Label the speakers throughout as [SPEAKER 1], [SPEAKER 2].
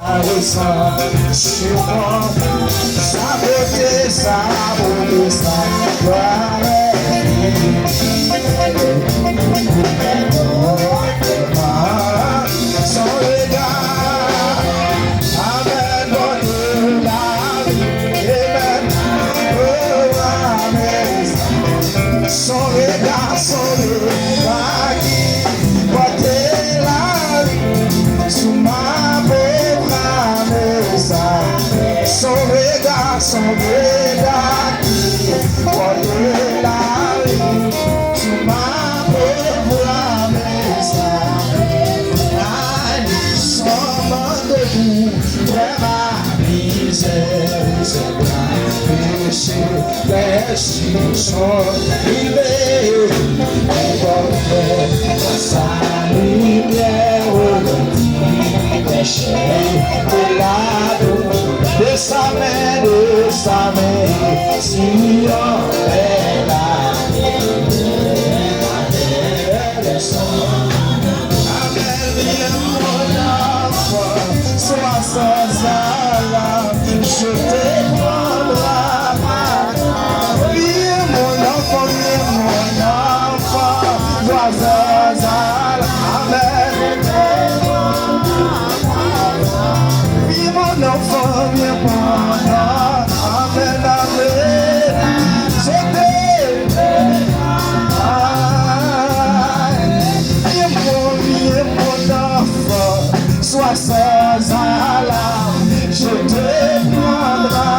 [SPEAKER 1] Sur moi, sa beauté, sa gloire. Son regard, amen, bonne la vie, amen, oh, amen. Son regard qui portait la vie sous ma pauvre âme. Son regard qui portait la vie sous ma pauvre âme. Les cieux sont privés, sa lumière péché de la de sa main, si on est là, amen, mon enfant, sois sans alarme, je te prendrai. Sois sans alarme, je te prendrai.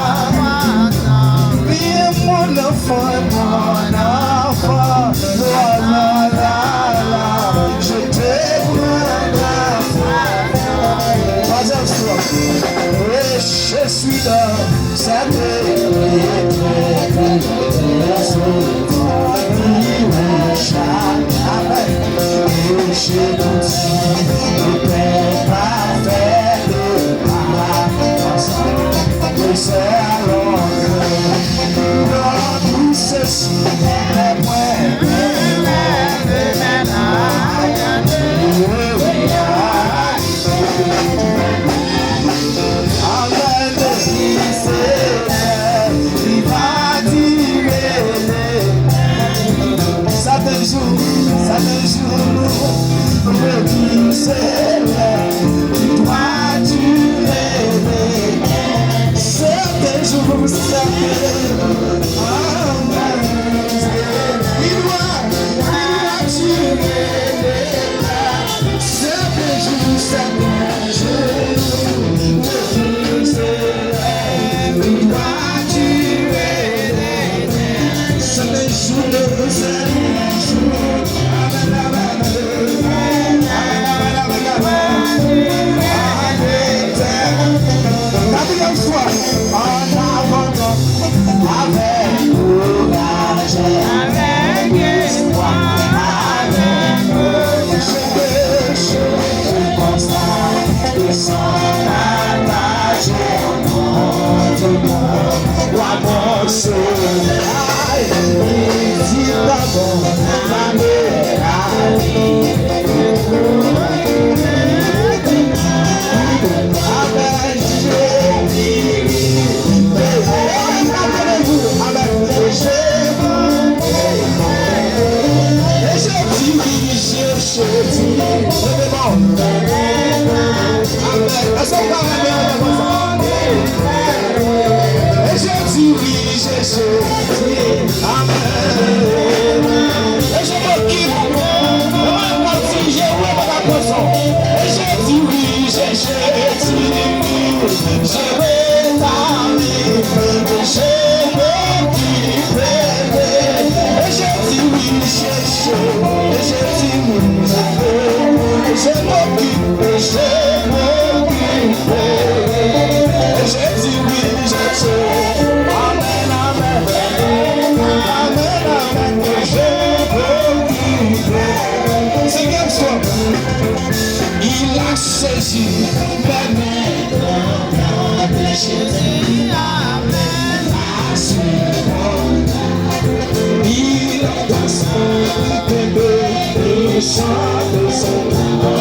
[SPEAKER 1] Viens mon enfant, je te prendrai. Je suis dans cette
[SPEAKER 2] Chante son nom,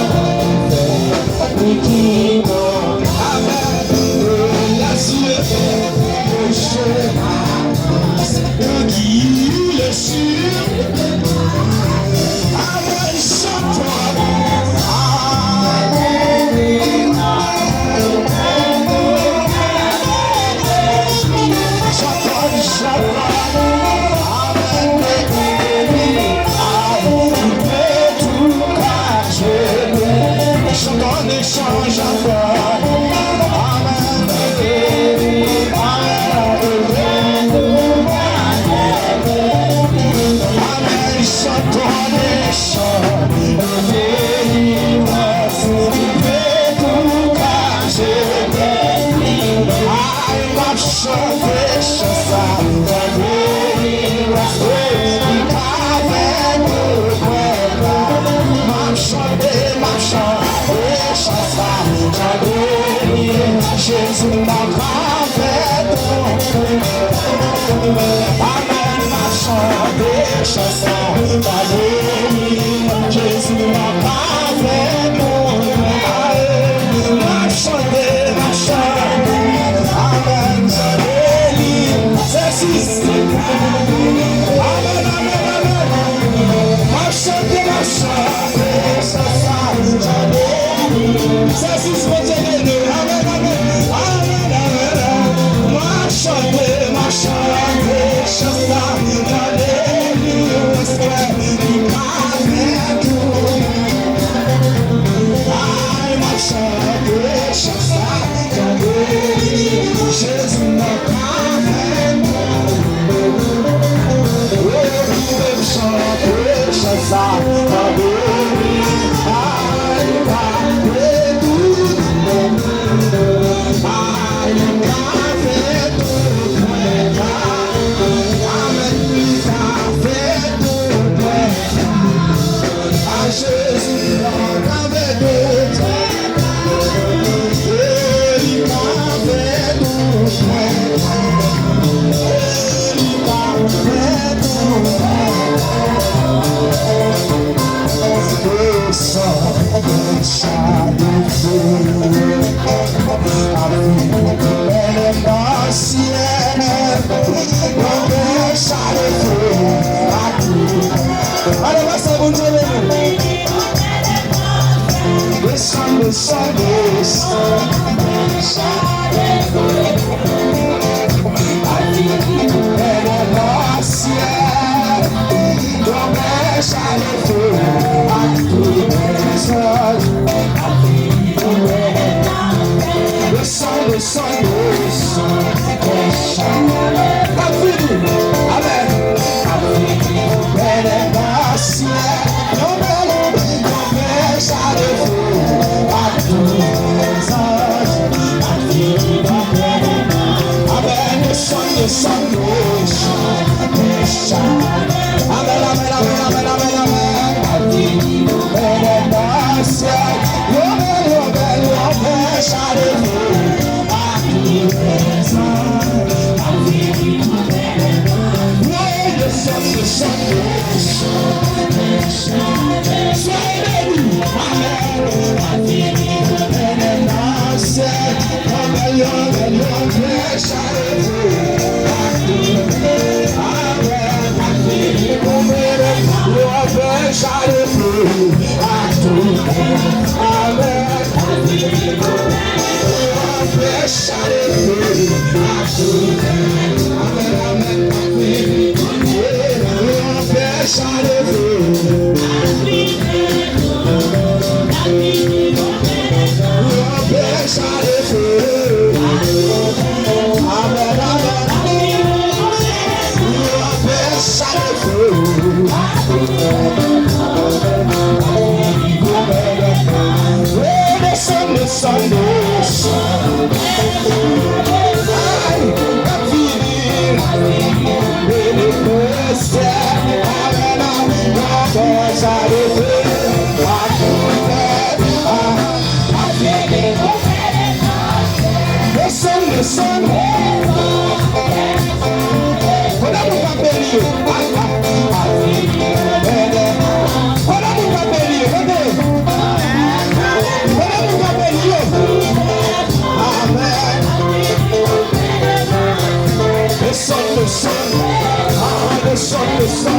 [SPEAKER 1] The sun,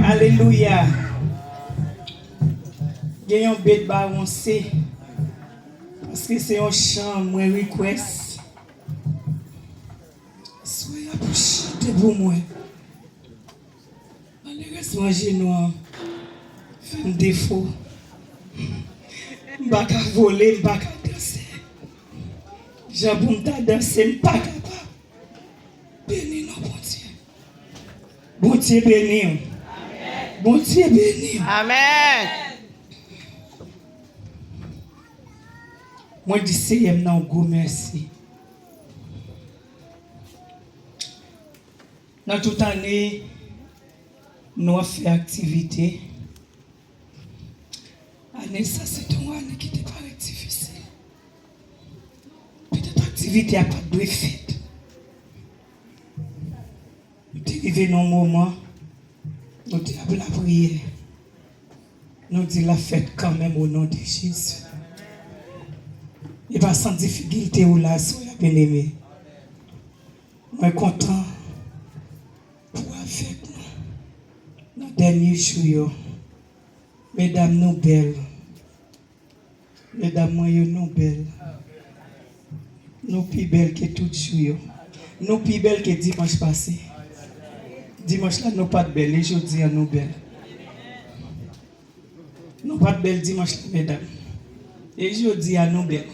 [SPEAKER 2] Alléluia. Il y a un bête balancé. Parce que c'est un chant, moi, request. Soyez pour chanter pour moi. Malheureusement, j'ai noir. Fait un défaut. Je ne peux pas voler, je ne peux pas danser. J'ai besoin de danser, je ne suis pas capable. Béni non, bon Dieu. Bon Dieu béni. Bon Dieu béni.
[SPEAKER 3] Amen.
[SPEAKER 2] Moi, je dis, c'est un gros merci. Dans toute année, nous avons fait activité. Année ça, c'est une année qui n'était pas difficile. Peut-être activité n'a pas de fait. Nous sommes arrivés dans un moment, nous avons la prière. Nous disons la fête quand même au nom de Jésus. Et pas sans difficulté ou là, soyez bien aimés. Je suis content pour avec nous. Dans le dernier jour, mesdames, nous belles. Mesdames, moi, nous belles. Nous plus belles que tout jour. Nous plus belles que dimanche passé. Dimanche là, nous pas de belles. Les jours nous belles. Nous pas de belles dimanche là, mesdames. Et je dis à nous belles.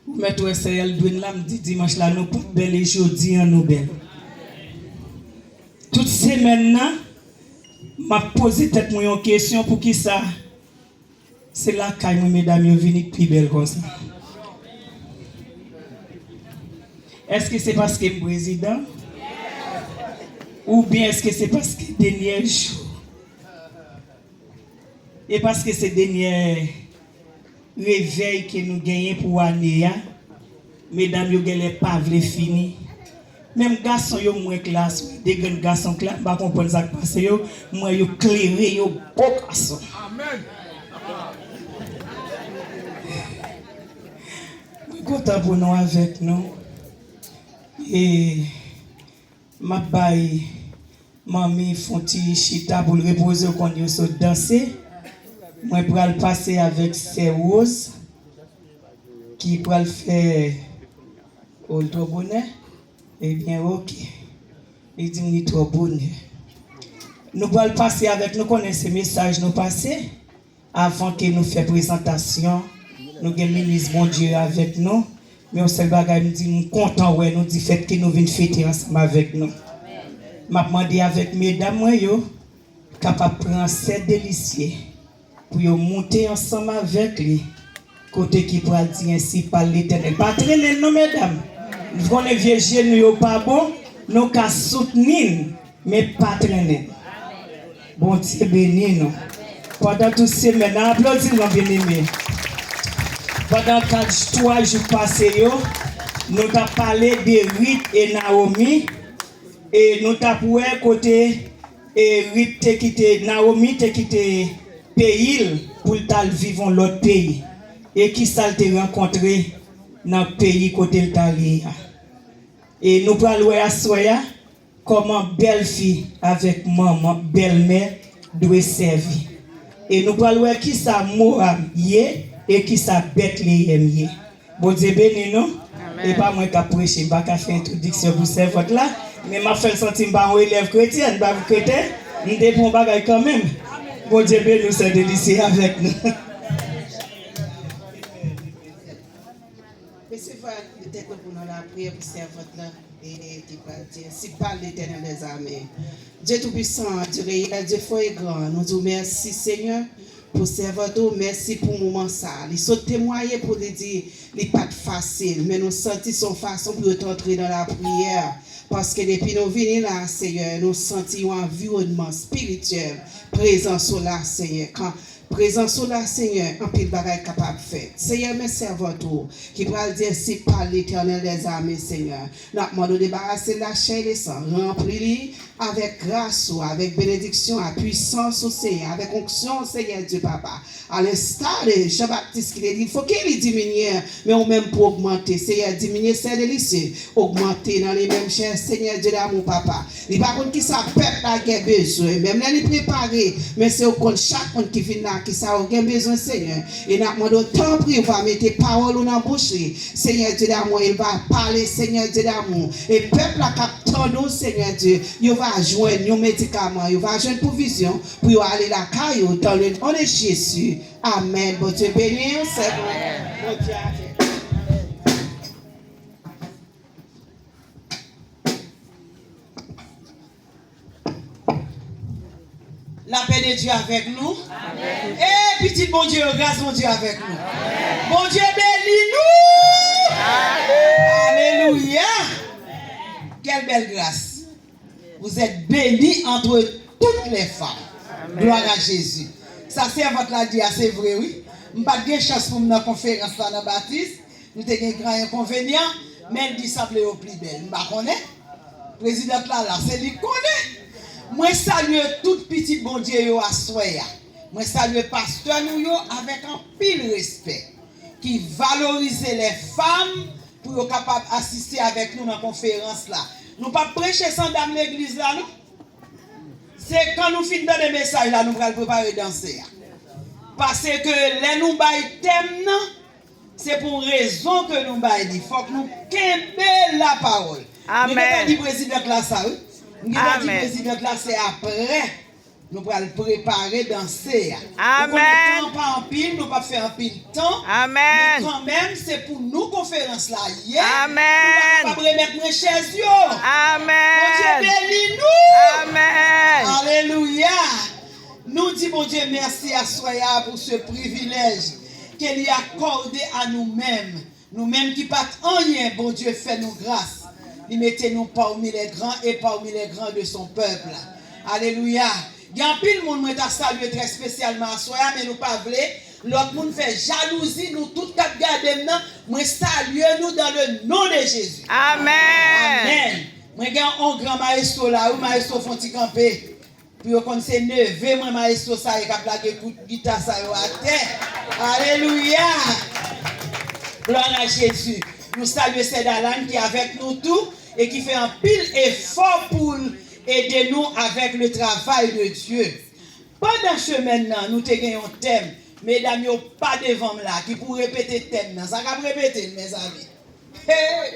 [SPEAKER 2] Vous mettez au SL, dimanche là, nous pas de belles. Et je dis à nous belles. Toute semaine, m'a posé tête une question pour qui ça. C'est là que mesdames, vous venez plus belle comme ça. Est-ce que c'est parce que je suis président? Ou bien est-ce que c'est parce que c'est dernier jour? Et parce que c'est dernier réveil que nous gagnons pour l'année, mesdames, vous n'avez pas fini. Même garçons, yo moins classe, des grands garçons classe, pas comprendre ça qui passe yo, moi yo clairé, yo beau garçon. Amen. Je suis content pour nous avec nous. Et ma baille, mamie font chita pour le reposer quand ils sont danser. Moi pour le passer avec ses roses qui pour le faire au bonnet. Eh bien, ok. Il dit, nous trop bonne. Nous allons passer avec nous, connaissons ces messages, nous passer avant que nous fassions présentation. Nous avons le ministre bon Dieu avec nous. Mais on seul bagage nous dit, nous content, ouais, nous dit, fait que nous venons fêter ensemble avec nous. Je demande avec mesdames, moi, capable de prendre 7 délicieux pour monter ensemble avec lui. Côté qui pourra dire ainsi par l'Éternel. Pas traîner, non, mesdames. Nous connaissons vieux jeunes, nous pas bon, nous qu'à soutenir, mais pas traîner. Bon Dieu béni nous. Pendant toutes ces semaines, applaudissez-nous bien aimé. Pendant 3 jours passés, nous avons parlé de Ruth et Naomi. Et nous avons côté Ruth te quitté, Naomi te quitté pays pour vivre dans l'autre pays. Et qui ça te rencontré dans le pays côté l'Italie. Et nous parlons à Soya comment belle fille avec maman, belle-mère doit servir. Et nous parlons qui ça Moab et qui ça Bethléem yé. Bon Dieu béni nous. Et pas moi qui prêcher, pas qu'à faire introduction pour cette vote là, mais m'a fait sentir pas un élève chrétien, pas chrétien, nous dépend bagaille quand même. Bon Dieu béni nous c'est délicieux avec nous.
[SPEAKER 1] C'est vrai, peut-être pour nous la prière pour servante là, et qui va dire, si parle l'Éternel des armées. Dieu Tout-Puissant, Dieu réel, Dieu fort et grand, nous disons merci Seigneur pour servante, merci pour le moment ça. Ils sont témoignés pour les dire, les pas facile, mais nous sentons son façon pour entrer dans la prière. Parce que depuis nous venons là, Seigneur, nous sentons un environnement spirituel présent sur la Seigneur. Quand présent sur la Seigneur, un pile bagaille capable de faire. Seigneur, mes serviteurs, qui va dire si par l'Éternel des armées, Seigneur, nous demandons de débarrasser la chair et le sang, remplis avec grâce, avec bénédiction, à puissance au Seigneur, avec onction, Seigneur Dieu Papa. À l'instar de Jean-Baptiste qui dit, il faut qu'il diminue, mais on même pour augmenter. Seigneur, diminuer, c'est délicieux. Augmenter dans les mêmes chairs, Seigneur Dieu d'amour, Papa. Il par contre qui ça peuple là qui a besoin, même là, il préparé, mais c'est au compte chaque monde qui vient là, qui ça a besoin, Seigneur. Et nous demandons tant pris, va mettre parole dans la bouche. Seigneur Dieu d'amour, il va parler, Seigneur Dieu d'amour. Et peuple là, captant Seigneur Dieu, il va joindre nos médicaments, il va joindre provision pour aller la caillou dans le nom de Jésus. Amen. Bon Dieu béni, c'est bon. Bon Dieu avec. La paix de Dieu avec nous. Amen. Et petit bon Dieu, grâce mon Dieu avec nous. Amen. Bon Dieu béni nous. Amen. Alléluia. Amen. Quelle belle grâce.
[SPEAKER 3] Vous êtes bénie entre toutes les femmes.
[SPEAKER 4] Amen.
[SPEAKER 3] Gloire à Jésus. Ça, c'est votre la dit, c'est vrai, oui. Je n'ai pas de chance pour la conférence là dans Baptiste. Nous avons un grand inconvénient, mais elle dit ça au plus belle. Je ne connais pas. Président là, c'est lui qui connaît. Moi, salue tout petit bon Dieu yo à soya. Moi, salue pasteur nous yo avec un pile respect. Qui valorise les femmes pour être capable d'assister avec nous dans la conférence là. Nous ne pas prêcher sans dame l'église là, non? C'est quand nous finissons des messages là, nous allons préparer danser. Parce que les nous baillons thème, c'est pour raison que nous baillons. Il faut que nous kembe la parole.
[SPEAKER 4] Amen.
[SPEAKER 3] Nous dit président là ça, oui. Nous dit
[SPEAKER 4] Amen.
[SPEAKER 3] président là c'est après. Nous allons préparer danser.
[SPEAKER 4] Amen.
[SPEAKER 3] Nous ne pas en pile, nous ne pas faire en pile temps.
[SPEAKER 4] Amen.
[SPEAKER 3] Mais quand même, c'est pour nous conférence là.
[SPEAKER 4] Amen.
[SPEAKER 3] Nous ne pas remettre nos chaises.
[SPEAKER 4] Amen.
[SPEAKER 3] Mon Dieu bénis nous.
[SPEAKER 4] Amen.
[SPEAKER 3] Alléluia. Nous disons, mon Dieu, merci à Soya pour ce privilège qu'elle y a accordé à nous-mêmes. Nous-mêmes qui pas rien, bon Dieu, fait nous grâce. Il mettait nous parmi les grands et parmi les grands de son peuple. Alléluia. Il y a un pile monde qui a salué très spécialement à Soya, mais nous pas voulu. L'autre monde fait jalousie, nous tous quatre garder maintenant. Moi salue nous dans le nom de Jésus.
[SPEAKER 4] Amen.
[SPEAKER 3] Amen. Moi j'ai un grand maestro là, ou maestro fonti camper. Puis on connaît c'est neveu, moi maestro ça il a plaqué coup de guitare ça à terre. Alléluia. Gloire à Jésus. Nous saluons Cédalan qui est avec nous tous et qui fait un pile effort pour aider nous avec le travail de Dieu. Pendant ce maintenant, nous avons un thème. Mesdames, il n'y a pas devant là qui pour répéter le thème. Ça va répéter, mes amis. Hey,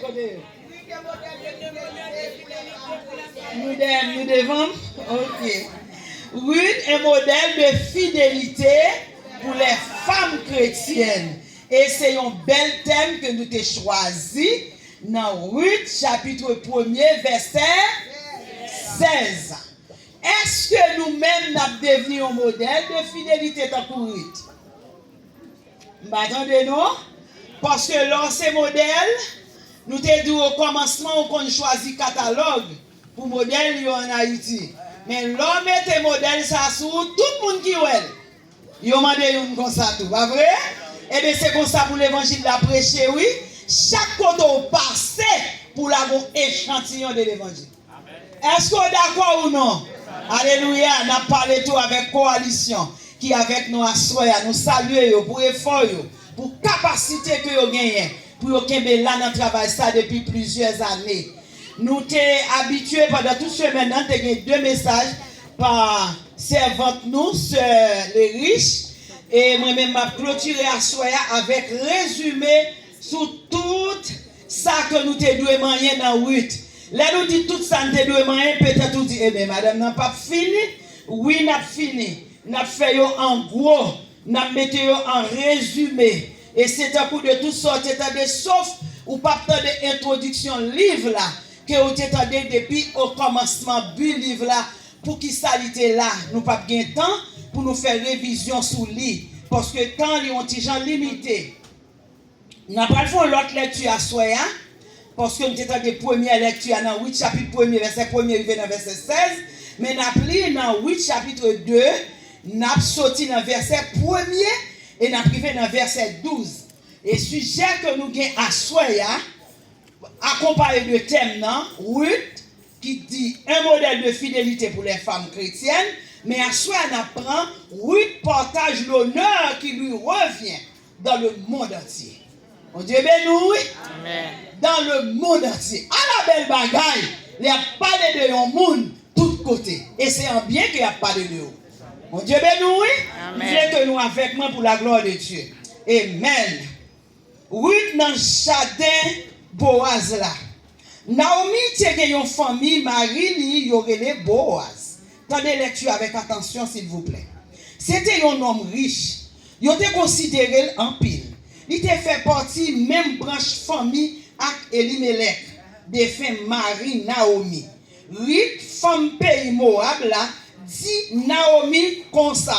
[SPEAKER 3] nous devons. Ok. Ruth est modèle de fidélité pour les femmes chrétiennes. Et c'est un bel thème que nous avons choisi dans Ruth, chapitre 1er, verset 16. Est-ce que nous-mêmes nous devenu un modèle de fidélité dans Ruth? Attendez, non? Parce que l'ancien modèle, nous t'ai dit au commencement qu'on choisit catalogue pour modèle en Haïti. Mais l'homme était modèle, ça sur tout le monde qui est. Ils ont demandé comme ça tout, pas vrai? Et bien c'est comme ça pour l'évangile de la prêcher, oui. Chaque côté passé pour l'avoir échantillon de l'évangile. Est-ce qu'on est d'accord ou non? Alléluia, nous avons parlé tout avec coalition qui est avec nous à Soya. Nous saluons pour effort, pour capacité que vous gagnez, pour vous qu'il là dans le travail ça depuis plusieurs années. Nous sommes habitués pendant toute semaine, nous avons deux messages par servante nous, les riches. Et moi-même, je clôturé à Soya avec résumé sur tout ça que nous te doué moyen dans 8. Là, nous dit tout ça, nous te doué moyen, peut-être nous dit, eh bien, madame, n'a pas fini? Oui, n'a fini. N'a fait en gros, n'a mis en résumé. Et c'est un coup de toutes sortes, c'est-à-dire, sauf ou pas d'introduction livre là, que vous t'attendez depuis au commencement du livre là, pour qu'il s'alite là. Nous pas bien temps pour nous faire révision sous lit. Parce que temps, ils ont des gens limités. Nous n'avons pas fait l'autre lecture à Soya. Parce que nous avons des premières lectures dans 8 chapitre 1er, verset 1er, dans verset 16. Mais nous avons lu dans 8 chapitre 2, nous avons sorti dans verset 1er et nous avons privé dans verset 12. Et sujet que nous avons à Soya, accompagné de thème, Ruth, qui dit un modèle de fidélité pour les femmes chrétiennes. Mais à soi, on apprend, Ruth partage l'honneur qui lui revient dans le monde entier. On dit, ben nous,
[SPEAKER 4] Amen.
[SPEAKER 3] Dans le monde entier. À la belle bagaille, il y a parlé de un monde, tout côté. Et c'est un bien qu'il y a parlé de nous. On dit, ben nous, Dieu que nous avec moi pour la gloire de Dieu. Amen. Ruth dans le jardin Boaz là. Naomi, c'est une famille, Marie, il y aurait les Boaz. Tendez lecture avec attention, s'il vous plaît. C'était un homme riche. Il était considéré en pile. Il était fait partie même branche famille avec Elimelech, défunt Marie Naomi. Ruth, femme pays Moab là, dit Naomi comme ça,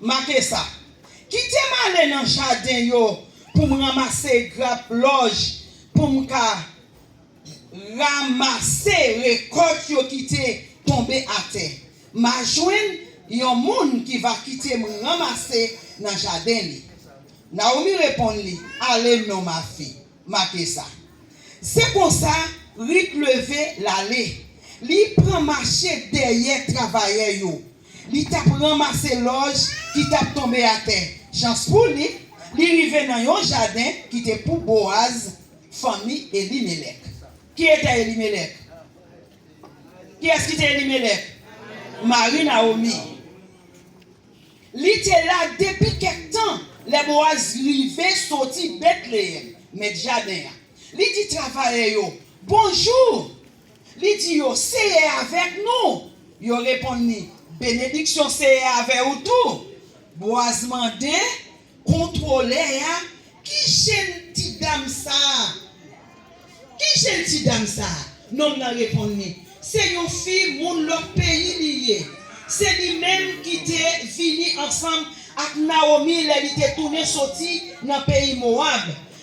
[SPEAKER 3] marquez ça. Qui te malé dans le jardin yo pour me ramasser grappe loge, pour me ramasser récolte yo qui te tomber à terre. Ma joine, yon moun qui va quitter me ramasser dans le jardin. Naomi répond li, allez non ma fille, marquez ça. C'est comme ça, Ruth levé l'aller. Li prend marché derrière travailleur yo. Li t'a ramassé loge qui t'a tombé à terre. Chance pour li rivé dans un jardin qui était pour Boaz, famille Elimelech. Qui était Elimelech? Qui est-ce qui était Elimelech? Marie Naomi. Li était là depuis quelque temps. Les Boaz rivé sorti Bethléem, mais jardin. Li dit travailleur yo, bonjour. Li dit yo, c'est avec nous. Yo répondit, bénédiction c'est avec vous tout. Boaz mandé, contrôler, qui chen ti dame ça? Qui chen ti dame ça? Non, n'a répondu, c'est une fille moun l'autre pays lié. C'est lui-même qui était venu ensemble avec Naomi, il était tourné sorti dans le pays Moab.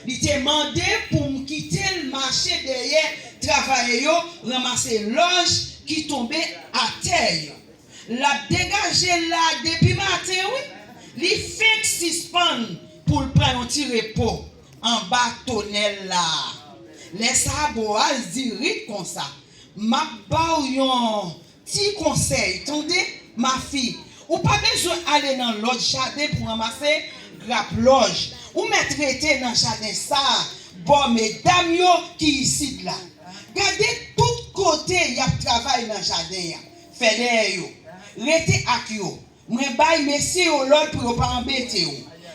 [SPEAKER 3] Il était demandé pour me quitter le marché derrière, travailler, ramasser l'ange qui tombait à terre. La dégager là depuis matin, oui. Il fait suspendre pour prendre un petit repos en bas tonnel là. Laisse à Boaz dire comme ça. Ma ba yon petit conseil, attendez, ma fille. Ou pas besoin d'aller dans l'autre jardin pour ramasser grappe loge. Ou mettre traiter dans le jardin ça. Bon, mesdames yo qui ici là. Regardez tout côté, il y a travail dans le jardin. Faites yo. Restez avec yo. Moi, bail messieurs au l'autre pour pas embêter yo.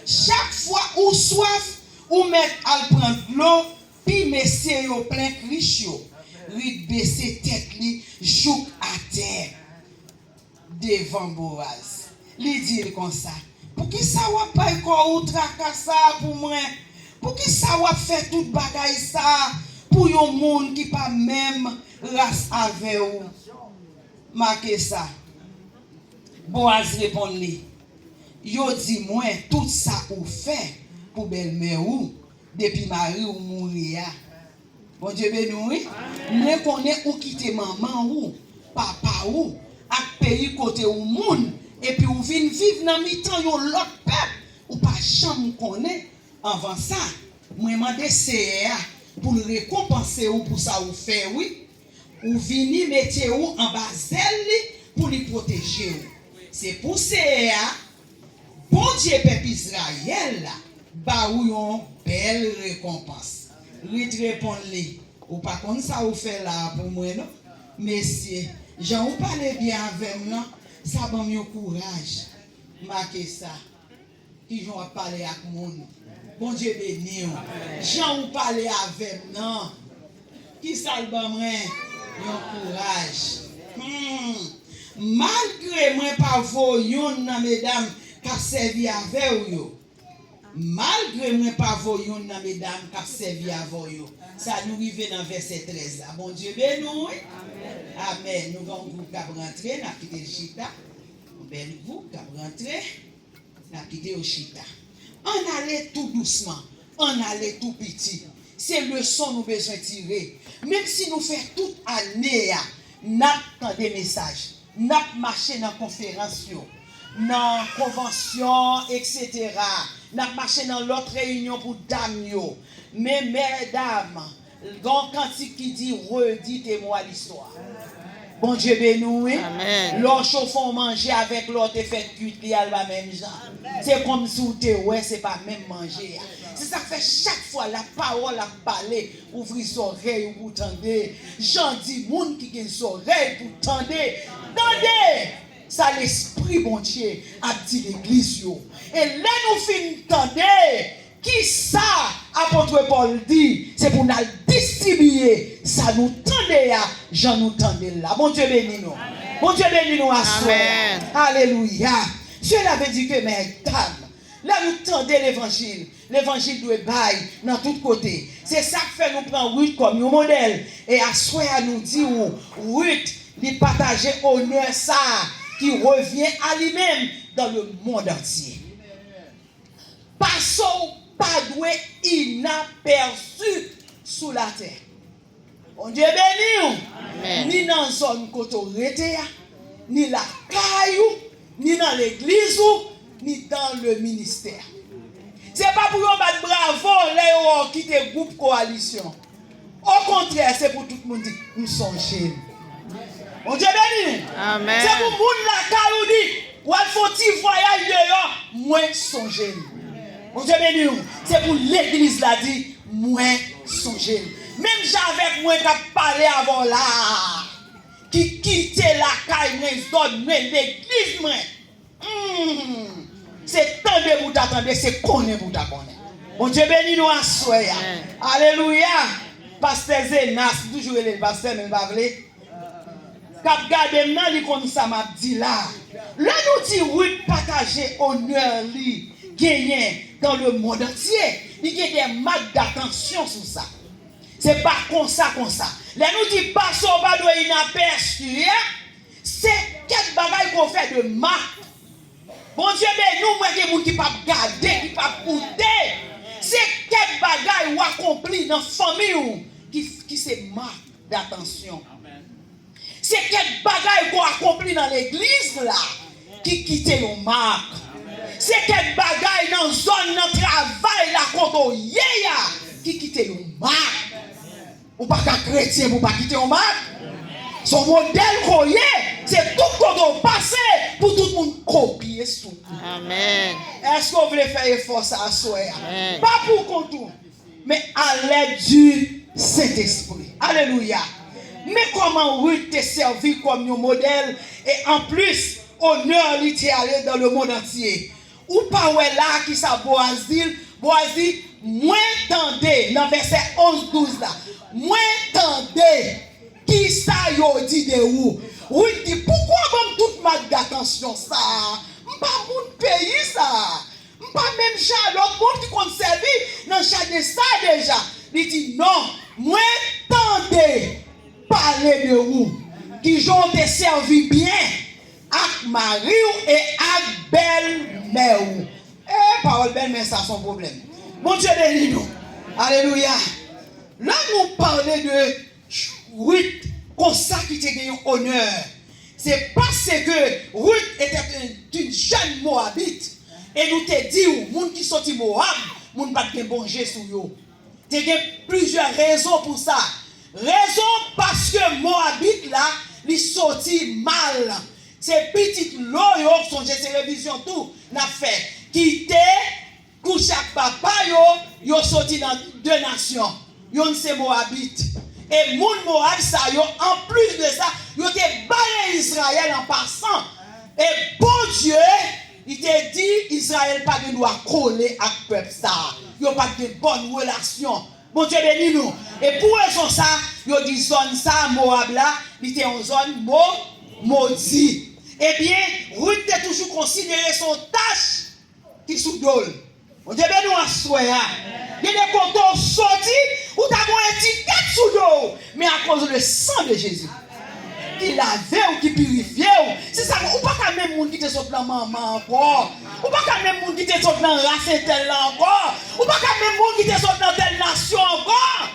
[SPEAKER 3] Chaque fois ou soif, ou mettre à prendre l'eau, puis messieurs yo plein riche yo. Rit baisser tête li, jouk à terre. Devant Boaz. Li dit comme ça. Pour qui ça va pas encore ou tracassa pour moi? Pour qui ça va faire toute bagaille ça? Pour yon monde qui pas même race avec ou. Marquez ça. Boaz répond li. Yo dit moi tout ça ou fait pour belle-mère ou depuis mari ou mourir. Bon Dieu béni oui. Ne connaît ou quitter maman ou papa ou ak pays côté ou moun et puis ou vinn vivre dans mi-temps yon l'autre peuple ou pas jamais connaît avant ça. Moi mandé CA pour le récompenser ou pour ça ou fait oui. Ou vini mettre ou en bas zèle pour lui protéger ou. C'est pour CA bon Dieu peuple Israël là ba ou yon belle récompense. Lui répond li ou pas comme ça ou fait là pour moi non messieurs Jean ou parle bien avec moi ça ban mieux courage marquez ça qui Jean parler avec monde bon Dieu béni Jean ou parler avec moi qui ça ban moi courage malgré moi pas voyon nan mesdames qu'a servi avec yo. Malgré moi pas voyon nan mesdames qui servi avant yo. Ça nous arrive dans verset 13 là. Bon Dieu béni nous. Amen. Nous avons un groupe qui a rentré, n'a quitté le chita. Un bel groupe qui a rentré, n'a quitté le chita. On allait tout doucement, on allait tout petit. C'est le son nous besoin tirer. Même si nous faisons toute année, nous avons des messages, nous avons marché dans la conférence, dans la convention, etc. Nous avons marché dans l'autre réunion pour dames. Mais mesdames, quand il qui dit redites-moi l'histoire. Bon Dieu béni. L'autre chauffon manger avec l'autre fait cuite, il y a le même genre. C'est comme si vous êtes ouais, c'est pas même manger. C'est ça que fait chaque fois la parole a parlé, ouvrir son oreille pour tendre. J'en dis moun qui a son oreille pour tendre. Tendez! Ça l'esprit bon Dieu a dit l'église yo. Et là nous finissons tendre. Qui ça, apôtre Paul dit, c'est pour nous distribuer. Ça nous tendait, j'en nous tendais là. Bon Dieu bénis nous. Bon Dieu bénis nous à soi. Alléluia. Cela veut dire que mesdames, là nous tendez l'évangile. L'évangile doit bailler dans tous côtés. C'est ça qui fait nous prendre Ruth comme un modèle. Et à soi, nous dit, Ruth, il partage honneur ça, qui revient à lui-même dans le monde entier. Passons pas doué inaperçu sous la terre. Bon Dieu béni.
[SPEAKER 4] Amen.
[SPEAKER 3] Ni dans la zone côté rete, ni la caillou, ni dans l'église, ni dans le ministère. Ce n'est pas pour vous battre bravo, les qui quitter groupe coalition. Au contraire, c'est pour tout le monde dire, nous sommes jeunes. Mon Dieu béni.
[SPEAKER 4] Amen.
[SPEAKER 3] C'est pour moun la caillou dit, ou il faut voyage dehors, moi songer. Mon Dieu béni. C'est pour l'église là dit, moi songer. Même j'avais moi qui parlé avant là, qui quittait la caille, l'église moi. C'est tant de vous t'attendre, c'est connaît vous t'attendre. Mon Dieu béni nous en soya. Alléluia. Pasteur Zenas, toujours le pasteur mais pas vrai. Cap garder nan li kon ça m'a dit là. Là nous dit oui partager honneur li gagner dans le monde entier. Il y a des marques d'attention sur ça. C'est pas comme ça. Là nous dit pas ça pas doit inaperçu. C'est quel bagage qu'on fait de marque. Bon Dieu ben nous moi des gens qui pas garder, qui pas coûter. C'est quel bagage ou accompli dans famille qui c'est marque d'attention. C'est quel bagaille qu'on accomplit dans l'église là qui quitte nos marques. C'est quel bagaille dans la zone de travail là qu'on qui quitte nos marques. Ou pas qu'un chrétien pour pas quitter nos marques. Son modèle qu'on y est, c'est tout qu'on passe pour tout le monde copier sous.
[SPEAKER 4] Amen.
[SPEAKER 3] Est-ce qu'on voulait faire effort ça à soi? Pas pour contour, mais à l'aide du Saint-Esprit. Alléluia. Mais comment Ruth te servi comme un modèle et en plus, honneur lui t'est allé dans le monde entier. Ou pas ouais là qui ça Boaz dit, moins tendez, dans verset 11-12 là, moins tendez, qui ça yo dit de où? Ruth dit, pourquoi comme toute ma d'attention ça? M'pas mon pays ça. M'pas même chat, l'autre monde qui compte servir dans chat de ça déjà. Il dit, non, moins tendez. Parler de vous, qui ont été servis bien avec Marie et avec belle-mère. Parole belle-mère, ça son problème. Mon Dieu béni nous. Alléluia. Là, nous parlons de Ruth, comme ça qui te gagne honneur. C'est parce que Ruth était une jeune Moabite. Et nous te dit, moun qui sorti Moab, moun pas de bon Dieu sur yo. Il y a plusieurs raisons pour ça. Raison parce que Moabite là, il sorti mal. C'est petit l'eau, son télévision tout, n'a fait. Quitter, coucher avec papa, yo sorti dans deux nations. Yon c'est Moabite. Et moun Moab ça, yo, en plus de ça, yo te baillé Israël en passant. Et bon Dieu, il te dit, Israël pas de droit coller avec peuple ça. Yo pas de bonnes relations. Bon Dieu béni nous. Et pour raison ça, yo dit zone ça, Moab là, il était en zone maudit. Eh bien, Ruth a toujours considéré son tâche qui sous dol. Bon Dieu béni nous à soi. Il y a des cantons sortis ou t'as un étiquette sous dos, mais à cause du sang de Jésus. Qui lavait ou qui purifiait. C'est ça, ou pas quand même monde qui te saute dans maman encore. Ou pas quand même monde qui te saute dans race telle encore. Ou pas quand même monde qui te saute dans telle nation encore.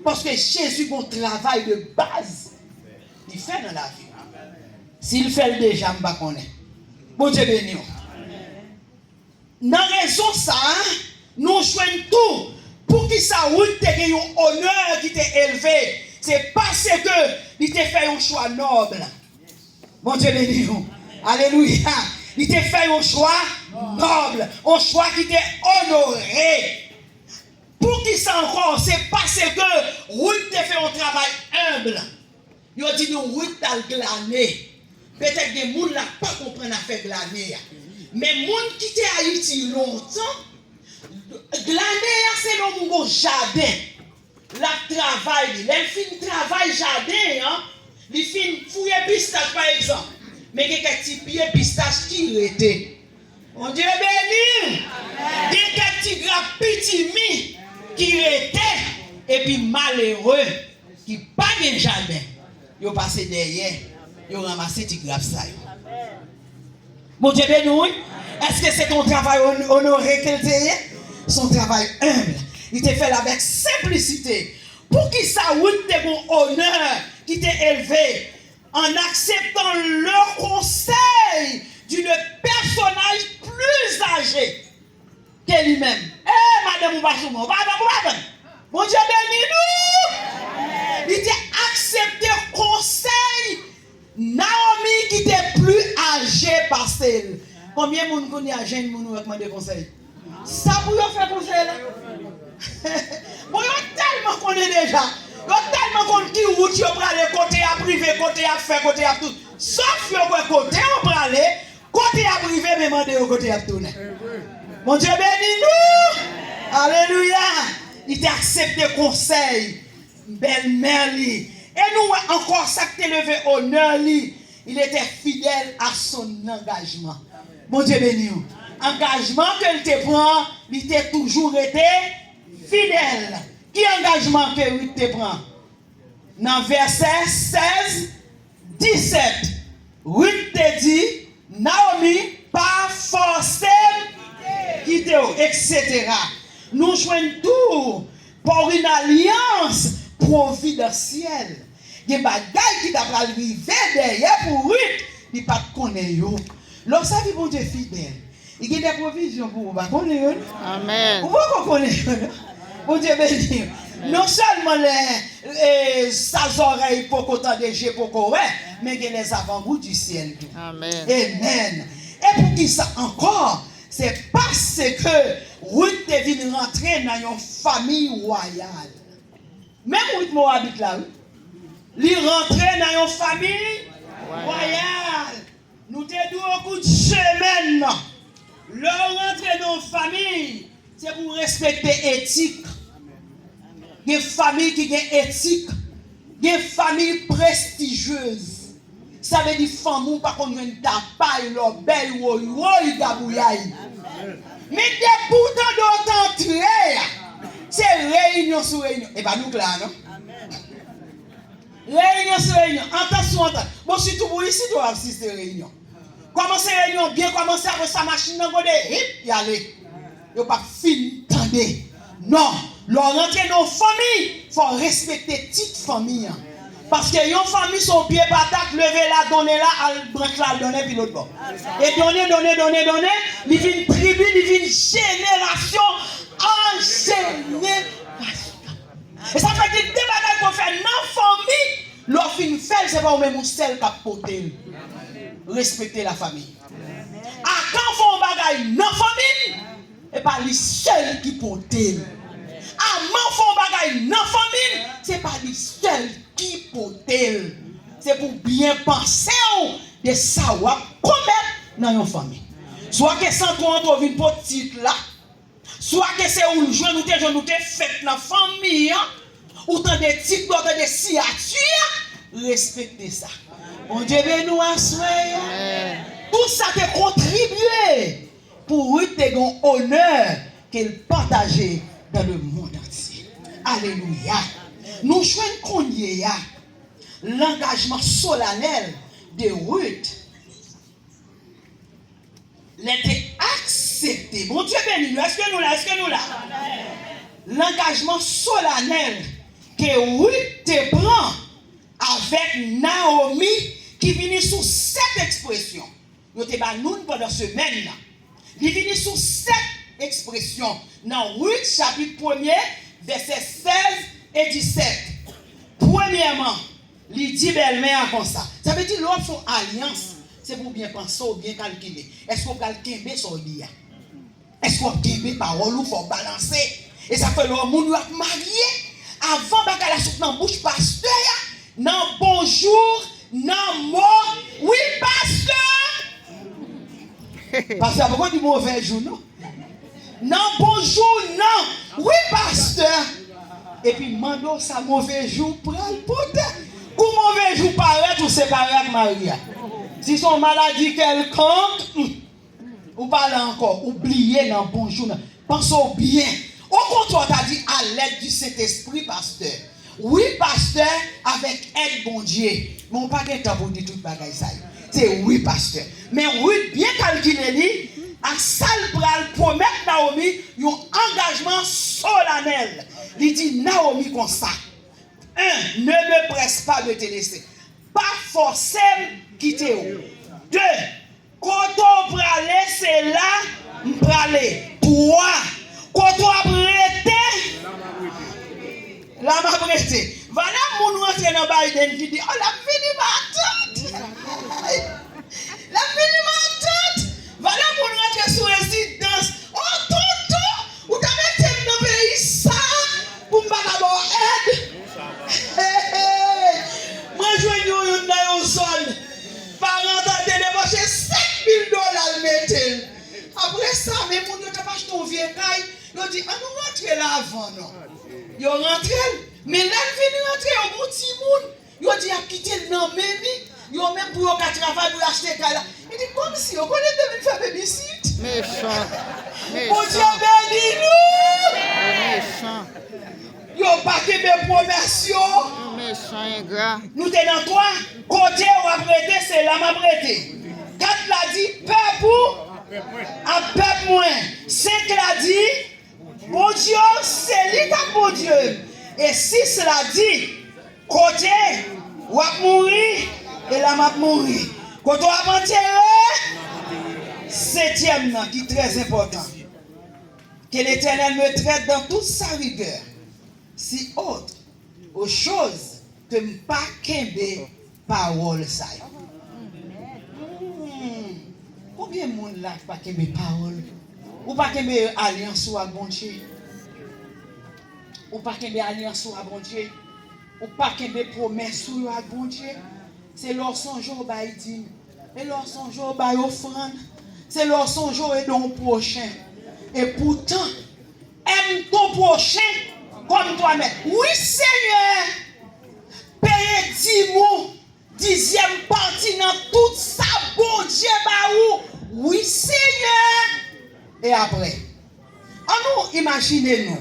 [SPEAKER 3] Parce que Jésus a un travail de base. Il fait dans la vie. S'il fait le déjà, je ne sais pas. Bon Dieu béni. Dans raison ça, nous choisissons tout pour que ça Ruth te ait un honneur qui t'est élevé. C'est parce que il t'a fait un choix noble. Bon Dieu béni. Alléluia. Il t'a fait un choix noble. Un choix qui t'est honoré. Pour qui ça encore? C'est parce que Ruth t'a fait un travail humble. Il a dit nous Ruth t'a glané. Peut-être que les gens ne pas comprendre à faire glaner. Mais les gens qui t'ont Haïti longtemps, glaner c'est dans mon jardin. La travail, les filles travail jardin, hein, les filles fouiller pistache par exemple. Mais il y a des petits pieds pistache qui étaient. On Dieu béni. Il y a des petits grappes petits mi qui étaient. Et puis malheureux, qui pas de jardin. Ils ont passé derrière, ils ont ramassé des grappes ça. Mon Dieu béni. Est-ce que c'est ton travail honoré qu'elle t'a? Son travail humble. Il te fait avec simplicité. Pour qu'il ça Ruth te bon honneur, qui t'est élevé en acceptant le conseil d'une personnage plus âgée que lui-même. Eh, madame, madame, mon Dieu bénis nous. Il était accepté le conseil Naomi qui était plus âgée par celle. Combien de monde connaît âgé de nous demander conseil? Ça pour faire conseil là. Bon, yo tellement connaît déjà. Yo tellement connaît qui route yo pour aller côté à privé, côté à faire, côté à tout. Sauf yo côté on pour aller, côté à privé mais demander au côté à tourner. Mon Dieu bénis nous. Alléluia. Il t'a accepté conseil. Belle-mère li. Et nous encore ça qui t'a levé honneur li. Il était fidèle à son engagement. Mon Dieu béni. Engagement qu'elle te prend, il t'a toujours été fidèle. Qui engagement que il te prend? Dans verset 16, 17, Ruth te dit, Naomi, pas forcé, quitter, etc. Nous joignons tout pour une alliance providentielle. Il y a des bagailles qui t'a arrivé derrière pour Ruth, il pas connaître. Lorsque ça dit bon Dieu fidèle, il y a des provisions pour vous.
[SPEAKER 4] Amen.
[SPEAKER 3] Vous connaissez. Bon Dieu béni. Non seulement les sa oreilles pour autant de Dieu pour courir, mais il y a les avant-goûts du ciel.
[SPEAKER 4] Amen.
[SPEAKER 3] Amen. Et pour qui ça encore? C'est parce que Ruth est venue rentrer dans une famille royale. Même Ruth Moabite là, il rentrait dans une famille royale. Nous te dit au bout de semaine, le rentrer dans une famille, c'est pour respecter l'éthique. Il y a une famille qui a une éthique. Il y a une famille prestigieuse. Ça veut dire famille pas qu'on une tapaille, leur belle ou gabouyaille. Mais des pourtant d'autant entrer, c'est réunion sur réunion. Et pas nous là, non? Réunion sur réunion. Attention. Bon, si tout pour ici, tu vas assister à réunion. Commencez réunion bien, commencez avec sa machine dans le hip, y aller. Il n'y a pas fini, attendez. Non, leur rentrer dans la famille, il faut respecter petite famille. Parce que une famille, son pied patate, lever la, donner là, elle branche la, donner, puis l'autre bord. Et donner, il vient une tribu, il vient une génération en génération. Et ça fait que des bagages qu'on fait dans la famille, leur fin fait, c'est pas au même seul qui a porté. Respecter la famille. À quand on bagaille dans la famille, et pas les seuls qui portent. À man font bagaille dans la famille, c'est pas les seuls qui portent. C'est pour bien penser de ça ou commettre dans une famille. Soit que sans toi une petite là, soit que c'est où nous te fait dans la famille, ou dans des titres, dans des siatures, respectez ça. Bon Dieu nous assoyer. Tout ça te contribué pour te donner honneur qu'elle partageait dans le monde entier. Alléluia. Nous jouons l'engagement solennel de Ruth. L'était accepté. Bon Dieu béni nous. Est-ce que nous là? L'engagement solennel que Ruth te prend avec Naomi qui vient sous cette expression. Nous te nous pendant semaine là. Il vient sous cette expression dans Ruth chapitre 1er verset 16 et 17. Premièrement, il dit belle-mère comme ça. Ça veut dire l'autre son alliance, c'est pour bien penser ou bien calculer. Est-ce qu'on calcule son dia? Est-ce qu'on calcule parole ou faut balancer? Et ça fait le monde a marié avant que la soupe dans bouche pasteur. Non bonjour, non mot. Oui pasteur. Pasteur, pourquoi du mauvais jour non? Non bonjour, non. Oui pasteur. Et puis mando ça mauvais jour prend le pote. Ou mauvais jour paraît ou séparé avec Maria. Si son maladie quelconque, ou parle encore, oubliez dans bonjour. Pensons bien. Au contraire, tu as dit à l'aide du Saint-Esprit, pasteur. Oui, pasteur, avec aide, bon Dieu. Mais on n'a pas de temps pour dire tout le bagage. C'est oui, pasteur. Mais oui, bien calculé, à salle pral promettre Naomi un engagement solennel. Il dit Naomi comme ça. 1. Ne me presse pas de te laisser. Pas forcément quitter. 2. Quand on prale, c'est là, m'prale. 3. Quand on prête, là m'a prêté. Voilà mon rentre dans Biden qui dit, oh la fini ma tante. La fini ma tante. Voilà mon rentre sous résidence. Oh tonton, ou t'as mis dans le pays ça pour me faire aide. Moi je vais dans une zone. Parents ont débauché $5,000 mettre. Après ça, mais mon Dieu, tu pas acheté un vieux caille. Ils dit, ah nous rentrons là avant, non. Ils rentrent, mais là, ils viennent rentrer au bout de petit monde. Ils dit, à quitter le nom, ils ont même pour travailler pour acheter caille là. Il dit, comme si, on connaît de faire babysit.
[SPEAKER 4] Méchant.
[SPEAKER 3] Mon Dieu, bénis nous.
[SPEAKER 4] Méchant.
[SPEAKER 3] Ils ont pas que mes promesses.
[SPEAKER 4] Méchant ingrat.
[SPEAKER 3] Nous tenons toi, côté ou à prêter, c'est là m'a prêté. 4 l'a dit, peuple, un peuple moins. 5 l'a dit, bon Dieu, c'est lui qui bon Dieu. Et 6 l'a dit, côté ou à mourir, et là m'a mourir. Côté ou à enterrer, 7e qui est très important. Que l'Éternel me traite dans toute sa rigueur. Si autre, aux choses que ne pas qu'aimer parole ça. Combien de monde là pas qu'aimer parole? Ou pas qu'aimer alliance ou à bon Dieu? Ou pas qu'aimer alliance ou à bon Dieu? Ou pas qu'aimer promesse ou à bon Dieu? C'est leur son jour bail dîme. Et leur son jour bail offrande. C'est leur son jour et ton prochain. Et pourtant, aime ton prochain comme toi-même. Oui, Seigneur. Payer 10 mots, 10e partie dans tout ça, bon Dieu, bah où? Oui, Seigneur. Et après, en nous imaginer nous,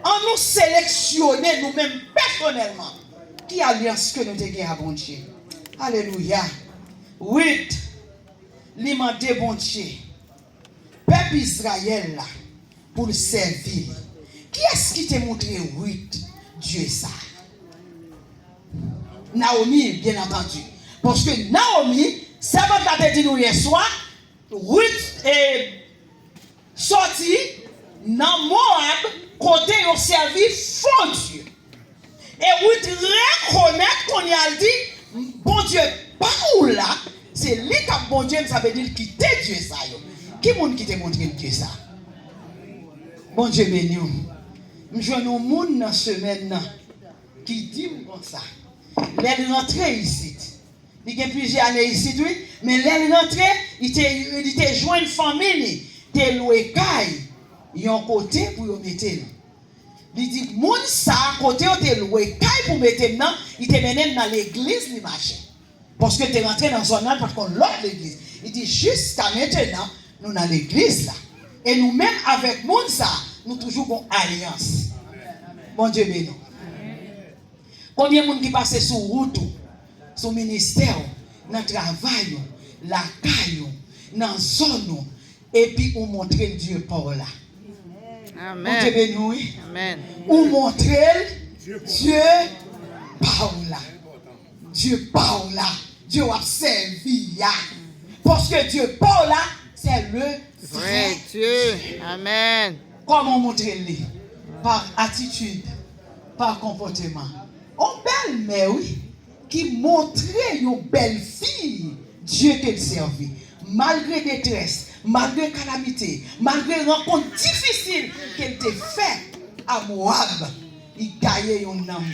[SPEAKER 3] en nous sélectionner nous-mêmes personnellement, qui alliance que nous avons à bon Dieu? Alléluia. 8. L'imandé bon Dieu. Peuple Israël là, pour le servir. Qui est-ce qui t'a montré 8 Dieu ça? Naomi, bien entendu. Parce que Naomi, ça va te dire nous hier soir, 8 est sorti dans Moab, côté au service fond Dieu. Et 8 reconnaître qu'on y a dit, bon Dieu, pas où là, c'est lui qui a bon Dieu, ça veut dire quitter Dieu ça. Qui est-ce qui t'a montré Dieu ça? Bon Dieu béni. Je vois un monde dans ce semaine qui dit comme ça. Les rentrées ici. Il y a plusieurs années ici, oui. Mais les rentrées, il était joint une famille. Il était loué caille. Il y a un côté pour le mettre. Il dit, moun ça, côté où il était loué caille pour mettre maintenant, il était mené dans l'église, il marchait. Parce que tu es rentré dans son âme parce qu'on l'autre l'église. Il dit, jusqu'à maintenant, nous dans l'église là. Et nous-mêmes, avec moun ça, nous toujours en alliance. Bon Dieu béni. Combien de monde qui passe sur route, sur ministère, dans le travail, la caille, dans la zone, et puis on montre Dieu par là.
[SPEAKER 4] Amen.
[SPEAKER 3] Bon Dieu béni.
[SPEAKER 4] Amen.
[SPEAKER 3] On montre Dieu par là. Dieu par là. Dieu a servi. Parce que Dieu par là, c'est le vrai
[SPEAKER 4] Dieu. Amen.
[SPEAKER 3] Comment montrer-le? Par attitude, par comportement. On belle mère, oui, qui montrait une belle fille, Dieu qu'elle servit. Malgré détresse, malgré calamité, malgré rencontre difficile qu'elle t'a fait à Moab, il gagnait un homme.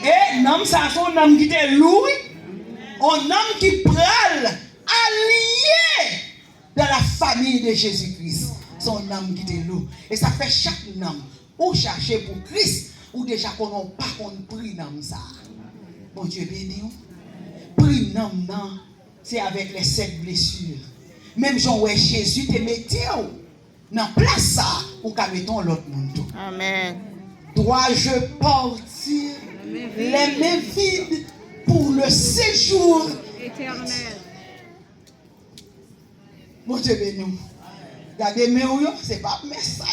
[SPEAKER 3] Et l'homme, ça c'est un homme qui était loué, un homme qui prale allié dans la famille de Jésus-Christ. Son homme qui était loué. Et ça fait chaque homme ou chercher pour Christ ou déjà qu'on n'a pas qu'on prie dans ça. Bon Dieu béni. Prie dans c'est avec les 7 blessures. Même Jean ouais Jésus te mettait dans place ça ou qu'à mettons l'autre monde.
[SPEAKER 4] Amen.
[SPEAKER 3] Dois-je partir les mains vides pour le séjour éternel? Bon Dieu béni. Gardez mes yeux, c'est pas mes ça.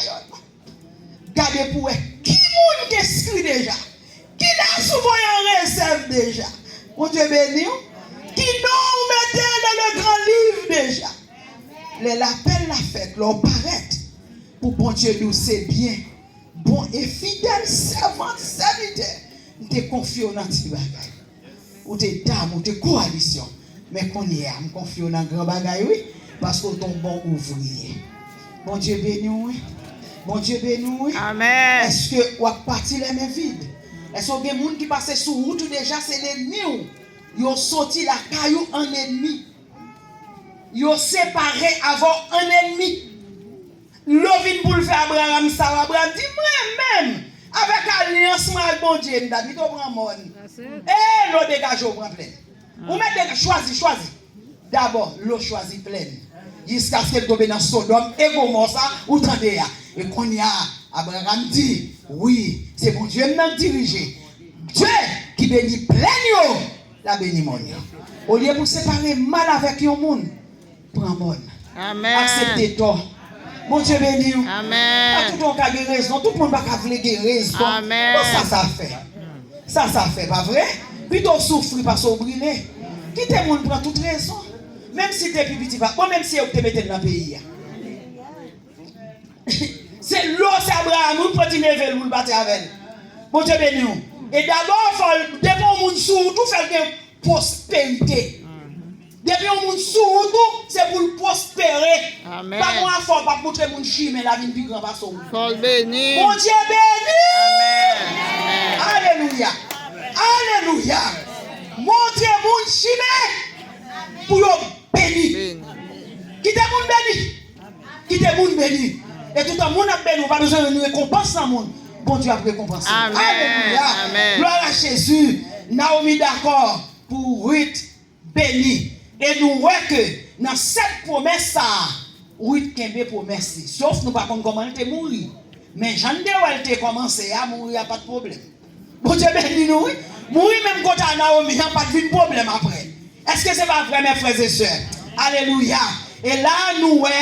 [SPEAKER 3] Gardez pour qui moun qui écrit déjà. Qui n'a souvent en réserve déjà. Mon Dieu béni. Qui nous mettait dans le grand livre déjà. L'appel la fête, l'on paraît. Pour bon Dieu nous c'est bien. Bon et fidèle servant, serviteur. Nous te confions dans petit bagage. Ou te dame, ou te coalition. Mais qu'on y est, nous confions dans grand bagage, oui. Parce qu'on tombe bon ouvrier. Bon Dieu béni, oui. Bon Dieu béni, oui.
[SPEAKER 4] Amen.
[SPEAKER 3] Est-ce que ou a parti les mains vides? Est-ce qu'il y a des gens qui passent sur route déjà, c'est l'ennemi? Ils ont sorti la caillou en ennemi. Ils ont séparé avant un ennemi. L'ovine pour le faire Abraham, ça Abraham dit moi-même, avec alliance avec bon Dieu, David, on prend mon. Et l'eau dégage, on prend plein. Ou mettez choisi. D'abord, l'eau choisit pleine. Jusqu'à ce qu'elle tombe dans Sodome et Gomorrhe, ça, ou tendez. Et qu'on y a, Abraham dit, oui, c'est bon Dieu qui dirige. Dieu qui bénit plein yo, la bénit mon yo. Au lieu de séparer mal avec yon monde, prends bon.
[SPEAKER 4] Amen.
[SPEAKER 3] Acceptez toi. Mon Dieu béni.
[SPEAKER 4] Amen.
[SPEAKER 3] Tout le monde a raison. Tout le monde va vouloir raison.
[SPEAKER 4] Amen.
[SPEAKER 3] Ça fait. Ça fait, pas vrai? Plutôt souffrir parce qu'on brûle. Qui te monde prend toute raison. Même si tu es petit, même si tu te mets dans le pays. C'est l'eau, c'est Abraham, vous pouvez lever, vous le battez avec. Mon Dieu béni. Et d'abord, il faut dépendre de surtout faire de prospérité. Depuis un monde surtout, c'est pour le prospérer.
[SPEAKER 4] Amen.
[SPEAKER 3] Pas moi fort, pas montrer mon chimé, la vie plus grand pas son.
[SPEAKER 4] Sol béni.
[SPEAKER 3] Mon Dieu béni.
[SPEAKER 4] Amen.
[SPEAKER 3] Alléluia. Alléluia. Mon Dieu, mon chimé, pour le béni.
[SPEAKER 4] Béni.
[SPEAKER 3] Qui te moun béni. Qui te moun béni. Et tout le monde a béni, on pas besoin de nous récompenser dans le monde. Bon Dieu a récompensé.
[SPEAKER 4] Amen.
[SPEAKER 3] Alléluia.
[SPEAKER 4] Amen.
[SPEAKER 3] Gloire à Jésus. Naomi d'accord pour Ruth béni. Et nous voyons que dans cette promesse, Ruth kembe promesse. Sauf nous ne savons pas comment elle est morte. Mais j'en ai où elle a commencé à mourir, il n'y a pas de problème. Bon Dieu béni nous. Mourir même quand à Naomi, il n'y a pas de problème après. Est-ce que ce n'est pas vrai, mes frères et sœurs? Alléluia. Et là, nous voyons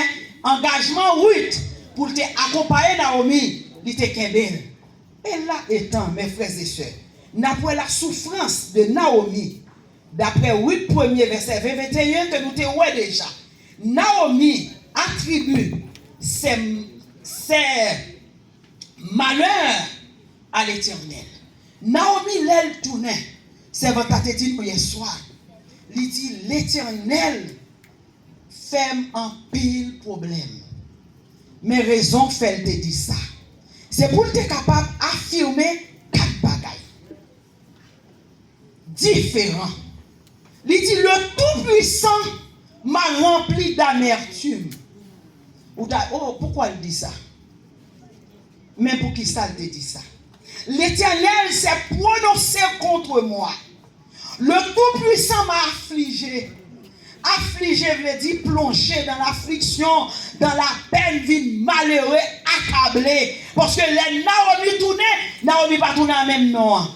[SPEAKER 3] engagement Ruth pour accompagner Naomi, il était kembe. Et là étant, mes frères et sœurs, d'après la souffrance de Naomi, d'après 8 premiers versets 20-21 que nous te voyons déjà, Naomi attribue ses malheurs à l'Éternel. Naomi l'aile tournait, c'est votre dit hier soir. Il dit l'Éternel fait un pile problème. Mais raison fait te dit ça. C'est pour être capable d'affirmer 4 bagailles différents. Il dit le Tout-Puissant m'a rempli d'amertume. Oh, pourquoi il dit ça? Mais pour qui ça il dit ça? L'Éternel s'est prononcé contre moi. Le Tout-Puissant m'a affligé. Affligé veut dire plonger dans l'affliction, dans la peine, vie malheureux, accablé. Parce que les Naomi tournaient, Naomi pas tourner à même nom. À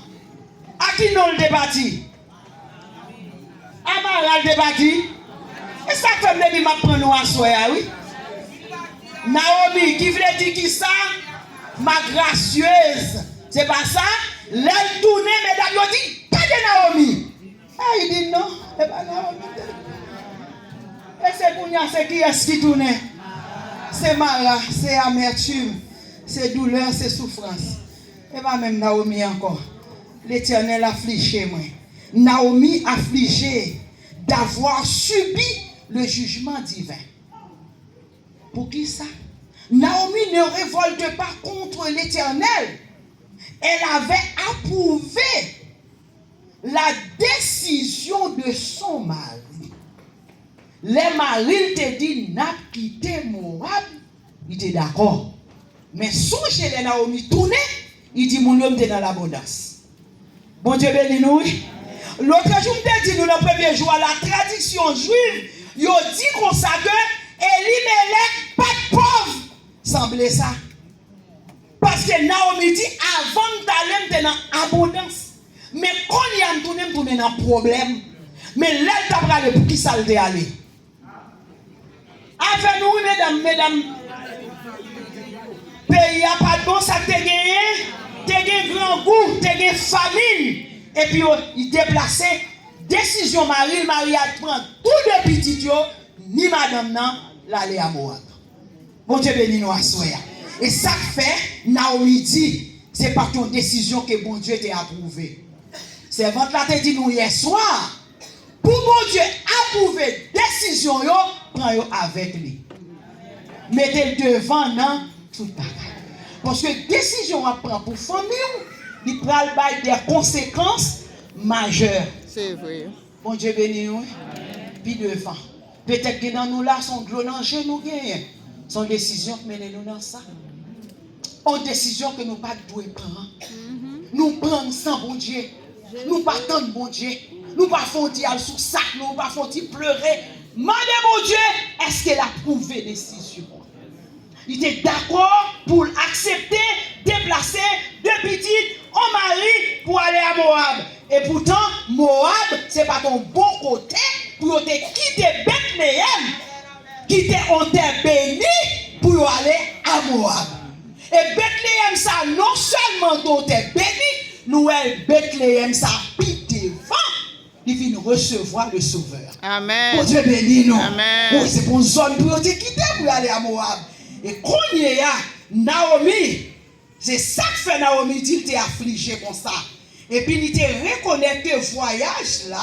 [SPEAKER 3] qui non le débattit? À Mara le débattit? Et ça fait me dire m'a prendre nous à soi, oui. Naomi qui voulait dire qui ça? Ma gracieuse. C'est pas ça? L'aile tournée, mesdames, ils dit pas de Naomi. Ah, il dit non, c'est pas Naomi. Et c'est qui est-ce qui tourne? C'est Mara, c'est amertume, c'est douleur, c'est souffrance. Et pas même Naomi encore. L'Éternel affligé moi. Naomi affligée d'avoir subi le jugement divin. Pour qui ça? Naomi ne révolte pas contre l'Éternel. Elle avait approuvé la décision de son mari. Les maris te dit n'a quitté Moab, il était d'accord. Mais son chez les Naomi tourné, il dit mon homme est dans l'abondance. Bon Dieu béni nous. L'autre jour, je dit nous le premier jour, la tradition juive, il dit qu'on ça que Elimelech pas de pauvre. Semblait ça. Parce que Naomi dit avant d'aller dans l'abondance. Mais quand il y a tourné dans le problème, mais là, il t'a parlé pour qui ça le aller. Avec nous, mesdames, pays a pas de bon, ça te gagné. t'es un grand goût, t'es une famine, et puis il déplace, décision Marie a prend tout de petit, ni madame nan, l'aller à Moab. Bon Dieu béni nous à soya. Et ça fait, Naomi dit, c'est par ton décision que bon Dieu t'a approuvé. Servante là te dit nous hier soir, pour bon Dieu approuver décision yo, prends yo avec lui. Mettez le devant nan tout bagage. Parce que décision à prendre pour famille, il pral bail des conséquences majeures.
[SPEAKER 4] C'est vrai.
[SPEAKER 3] Bon Dieu béni nous. Puis devant. Peut-être que dans nous là son de l'eau dans nous gagne. Son décision qui mène nous dans ça. Une décision que nous pas doit prendre. Nous prenons sans bon Dieu. Nous pas attendre bon Dieu. Nous pas font dire sous sac, nous pas font pleurer. Madame mon Dieu, est-ce qu'elle a prouvé décision? Il était d'accord pour accepter, déplacer deux petites en mari pour aller à Moab. Et pourtant, Moab, ce n'est pas ton bon côté pour te quitter Bethléem, quitter on terre béni pour aller à Moab. Et Bethléem, ça non seulement ton terre béni, nous, Bethléem, ça pite devant, il vient recevoir le Sauveur.
[SPEAKER 4] Amen.
[SPEAKER 3] Bon Dieu béni nous.
[SPEAKER 4] Amen.
[SPEAKER 3] C'est pour une zone pour te quitter pour aller à Moab. Et quand il y a Naomi, c'est ça que fait Naomi dit qu'il t'est affligé comme ça. Et puis il te reconnaît que voyage là,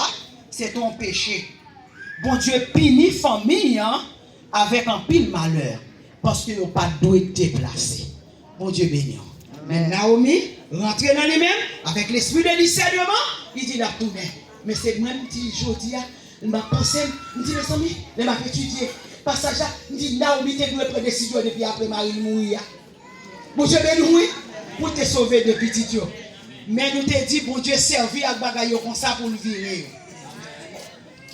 [SPEAKER 3] c'est ton péché. Bon Dieu punit famille hein, avec un pile malheur. Parce qu'ils n'ont pas dû être déplacés. Bon Dieu béni. Mais Naomi, rentre dans lui-même, avec l'esprit de discernement, il dit la tournée. Mais c'est même petit jodi, il m'a pensé, il dit mes amis, il m'a étudié. Passage là, il dit Naomi, tu dois prendre décision depuis après Marie mourir. Bon Dieu béni, pour te sauver de petit Dieu. Mais nous te dit, bon Dieu, servi à bagaille comme ça pour le virer.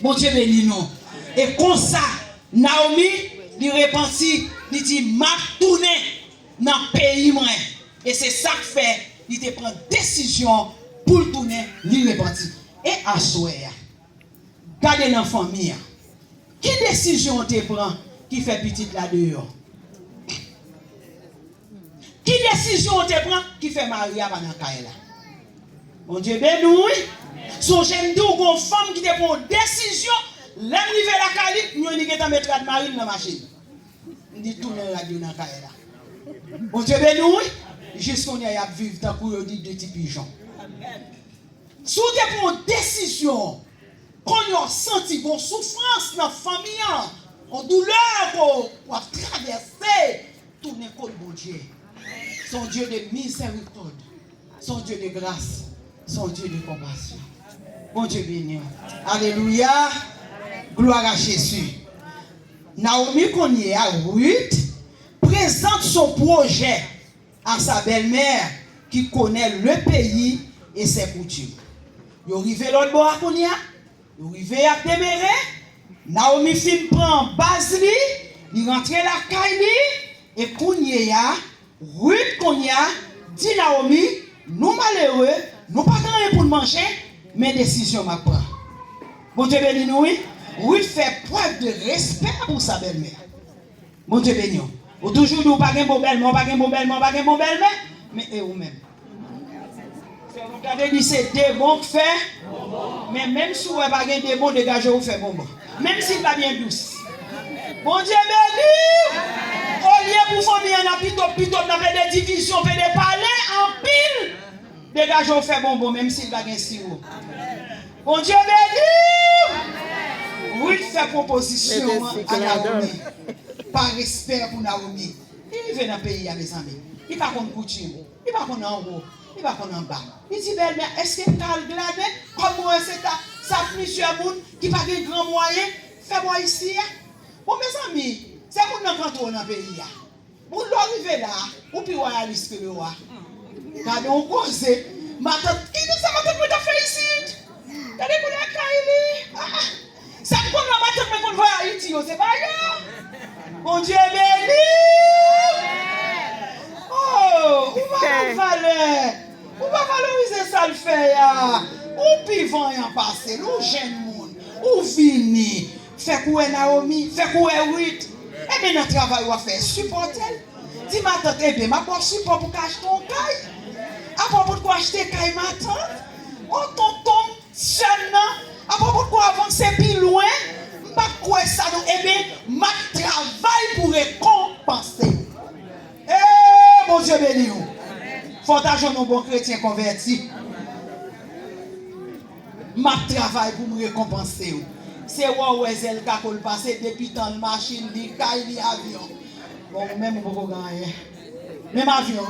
[SPEAKER 3] Bon Dieu béni non. Et comme ça, Naomi, il repentit, il dit, m'a tourné dans le pays. Et c'est ça que fait, il te prend décision pour le tourner, il repentit. Et à souhait, gardez dans la famille. Quelle décision te prend qui fait petite là dehors? Quelle décision te prend qui fait Maria pendant Kaila? Mon Dieu béni. Son j'aime dire une femme qui te prend décision, l'arrivée la Kali, nous on dit que tu mettre la Marie dans la machine. On dit tourner la radio dans Kaila. Mon Dieu béni. Jusqu'on y a vivre tant qu'on dit de petits pigeons. Si tu prends une décision, quand on senti une souffrance dans la famille, une douleur pour traverser, tourner contre mon Dieu. Son Dieu de miséricorde, son Dieu de grâce, son Dieu de compassion. Bon Dieu béni. Alléluia. Gloire à Jésus. Naomi qu'on y est à Ruth présente son projet à sa belle-mère qui connaît le pays et ses coutumes. Il arrive l'autre bord à Kounia, il arrive à Téméré, Naomi fin prend Basli, il rentre la Kaili, et Kounia, Ruth Kounia, dit Naomi, nous malheureux, nous pas rien pour manger, mais décision ma prend. Bon Dieu béni nous, Ruth fait preuve de respect pour sa belle-mère. Bon Dieu béni. Ou toujours nous pas un bon belle-mère, pas un bon belle-mère, pas un bon belle-mère, mais et vous-même. Vous avez dit c'est des bons faits, mais même si vous n'avez pas des bons, dégagez vous fait bon. Même s'il va bien douce. Bon Dieu béni! Au lieu pour famille, on a plutôt des divisions, des palais en pile. Dégagez vous fait bon, même s'il va bien si haut. Bon Dieu béni! Oui, fait proposition à Naomi. Par respect pour Naomi. Il vient dans le pays, mes amis. Il va contre coutume. Il va contre en haut. Il va qu'on en bas. Il dit, belle-mère, est-ce que tu as le glané? Comme moi, c'est ça, monsieur Moun, qui n'a pas de grand moyen, fais-moi ici. Bon, mes amis, c'est pour nous quand dans le pays. Pour l'arriver là, ou puis royaliste que le roi. Quand on cause, ma tante, qui nous a ma tante pour te faire ici? T'as des coups de Kaili? Ça me connaît ma tante, mais qu'on voit à Haïti, c'est pas là. Mon Dieu béni! Oh, où va valeur? Où va valoriser ça le fait ya? Où pivant y en passé? Où jeune monde? Où vini? Fait quoi Naomi? Fait quoi Ruth? Eh bien, notre travail va faire supporter. Dis ma tante, eh bien, ma porte support pour cacher ton caille. À propos de quoi acheter caille matin? Oh, tonton, jeune, à propos de quoi avancer plus loin? Pas quoi ça, non? Eh bien, ma travail pour récompenser. Eh, mon Dieu béni. Faut t'ajonger nos bons chrétiens convertis. Ma travail pour me récompenser. C'est où est-ce que le passé depuis tant de machines, des cailles, des avions. Bon, même on peut gagner. Même avion.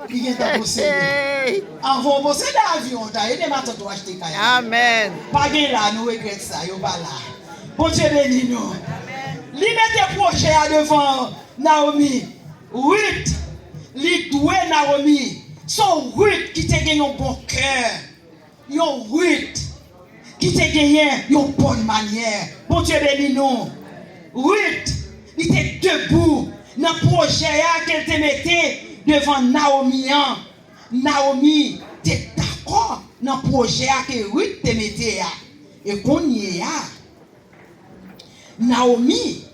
[SPEAKER 3] Qui vient de posséder. Avant de posséder l'avion, tu as aidé ma tante à acheter caille.
[SPEAKER 4] Amen.
[SPEAKER 3] Pas de là, nous regrettons ça, yo pas là. Bon Dieu béni nous. Li mette projet devant Naomi. Ruth, li doué Naomi. Son Ruth qui te gagne un bon cœur. Yon Ruth qui te gagne une bonne manière. Bon Dieu béni nous. Ruth, il était debout dans le projet qu'elle te mettait devant Naomi. Naomi, tu es d'accord dans le projet que Ruth te mettait. Et qu'on y est. Naomi,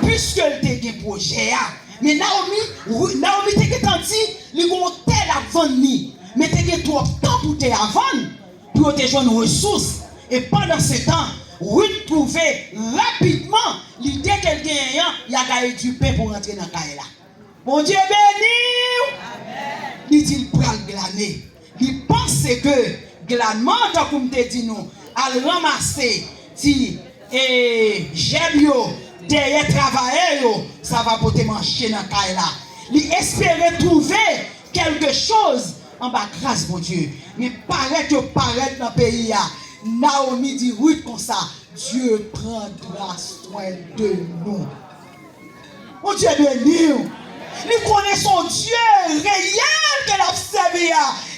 [SPEAKER 3] puisque elle te un projet, mais Naomi te dit, il y a un tel avant ni, mais tu as trop de temps pour te avant, pour te jouer une ressource. Et pendant ce temps, Ruth trouvait rapidement l'idée qu'elle gagne, il y a gagné du pain pour rentrer dans la caille là. Bon Dieu béni! Il dit il prend le glaner. Il pense que glanement, comme te dit nous, à le ramasser, dit, et j'aime yo, derrière travailler yo, ça va pour te manger dans la caille là. Il espérait trouver quelque chose en bas grâce, mon Dieu. Mais paraît dans le pays. Naomi dit oui comme ça. Dieu prendra soin de nous. Mon Dieu béni. Nous connaissons Dieu réel qu'elle a servi.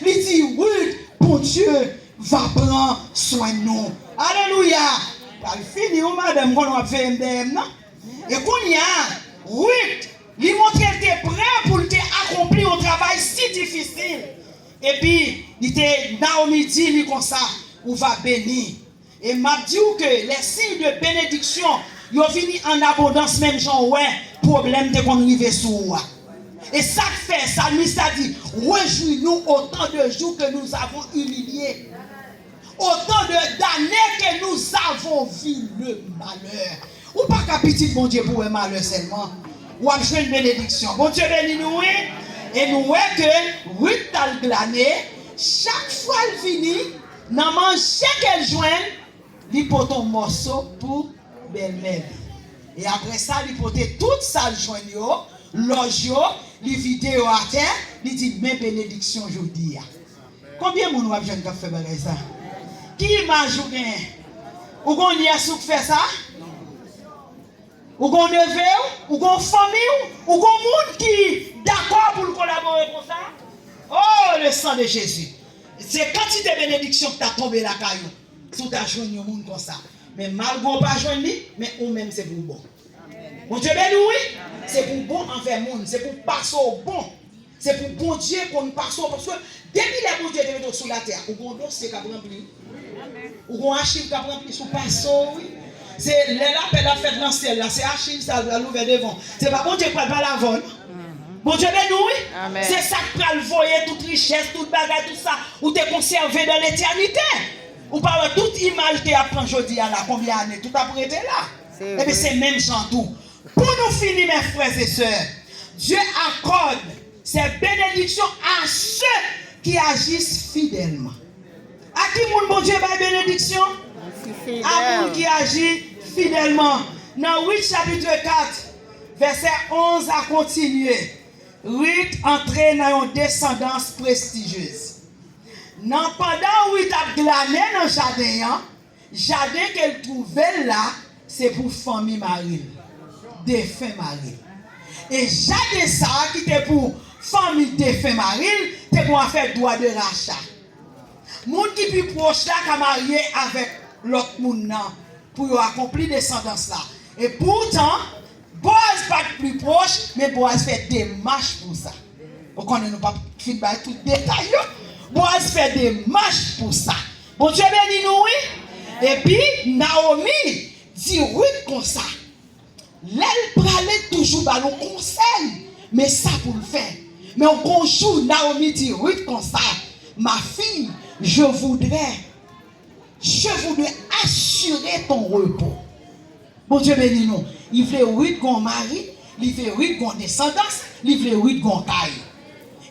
[SPEAKER 3] Il dit oui, mon Dieu va prendre soin de nous. Alléluia. Il finit, madame, qu'on va faire non? Et qu'on y a, oui, il montre qu'elle était prêt pour accomplir un travail si difficile. Et puis, Naomi dit comme ça, on va bénir. Et m'a dit que les signes de bénédiction, ils ont fini en abondance, même genre, ouais, problème de qu'on arrive sous. Et ça fait, ça lui ça dit, réjouis-nous autant de jours que nous avons humilié. Autant d'années que nous avons vu le malheur. Ou pas qu'à petit mon Dieu pour un malheur seulement. Ou à une bénédiction. Bon Dieu béni nous, oui. Et nous voyons que Ruth a le glané. Chaque fois elle finit, dans manger qu'elle joigne, il porte un morceau pour belle-mère. Et après ça, il porte toute sa joigne, l'ojo, les vidéos à terre, il dit, mes bénédictions aujourd'hui. Combien de gens ont fait ça? Qui imagine? Ou qu'on y a sous faire ça? Ou qu'on neveu? Ou qu'on famille? Ou qu'on monde qui d'accord pour collaborer comme ça? Oh, le sang de Jésus. C'est quantité de bénédiction que tu as tombé la caillou. Sous ta journée, un monde comme ça. Mais malgré pas joindre, mais ou même c'est pour bon. Mon Dieu, ben oui, c'est pour bon envers le monde. C'est pour passer au bon. C'est pour bon Dieu qu'on passe au bon. Parce que depuis les bon Dieu te met sur la terre, ou qu'on dossier qui a rempli. Ou qu'on archive qui a rempli sous passeau, oui. C'est l'appel à faire dans le ciel là. C'est archive, ça va l'ouvrir devant. C'est pas bon Dieu qui va la vol. Bon Dieu, ben oui. C'est ça qui va le voyer, toute richesse, toute bagarre, tout ça. Ou te conservé dans l'éternité. Ou pas toute image qui apprend aujourd'hui à la combien d'années, tout a prêté là. Et bien c'est même genre tout. Pour nous finir, mes frères et sœurs, Dieu accorde ses bénédictions à ceux qui agissent fidèlement. À qui mon Dieu va bénédiction? À vous qui agit fidèlement. Dans Ruth chapitre 4, verset 11 à continuer. Ruth entrait dans une descendance prestigieuse. Non, pendant Ruth a glané dans le jardin qu'elle trouvait là, c'est pour famille Marie, défunt Marie. Et jardin ça qui était pour famille défunt Marie, c'est pour faire droit de rachat. Moun qui plus proche là qui marié avec l'autre moun pour accomplir descendance là. Et pourtant, Boaz pas plus proche, mais Boaz fait des marches pour ça. Vous connaissez pas feedback tout détail. Boaz fait des marches pour ça. Bon Dieu béni nous, oui. Et puis, Naomi dit oui comme ça. L'elle parlait toujours dans le conseil. Mais ça pour le faire. Mais on conjoue Naomi dit oui comme ça. Ma fille, je voudrais assurer ton repos. Bon Dieu béni nous. Il veut oui qu'on mari, il veut oui qu'on descendance, il veut oui qu'on caille.